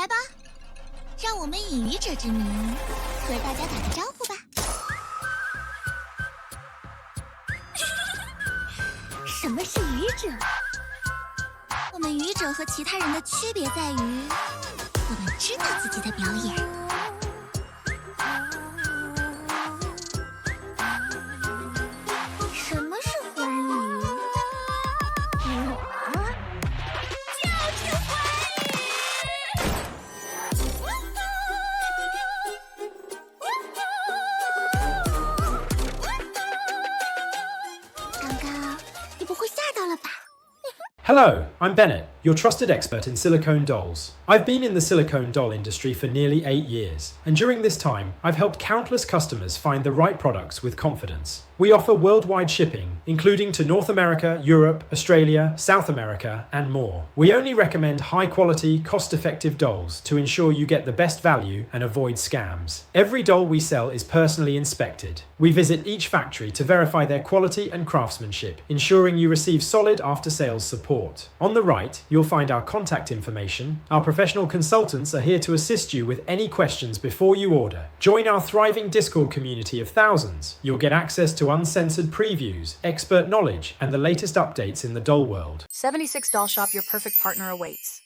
来吧，让我们以愚者之名和大家打个招呼吧。什么是愚者？我们愚者和其他人的区别在于，我们知道自己的表演。什么是欢愉？就是欢愉！刚刚你不会吓到了吧？ Hello, I'm Bennett, your trusted expert in silicone dolls. I've been in the silicone doll industry for nearly 8 years, and during this time, I've helped countless customers find the right products with confidence. We offer worldwide shipping, including to North America, Europe, Australia, South America, and more. We only recommend high-quality, cost-effective dolls to ensure you get the best value and avoid scams. Every doll we sell is personally inspected. We visit each factory to verify their quality and craftsmanship, ensuring you receive solid after-sales support. On the right, you'll find our contact information. Our professional consultants are here to assist you with any questions before you order. Join our thriving Discord community of thousands. You'll get access to uncensored previews, expert knowledge, and the latest updates in the doll world. 76Dollshop, your perfect partner awaits.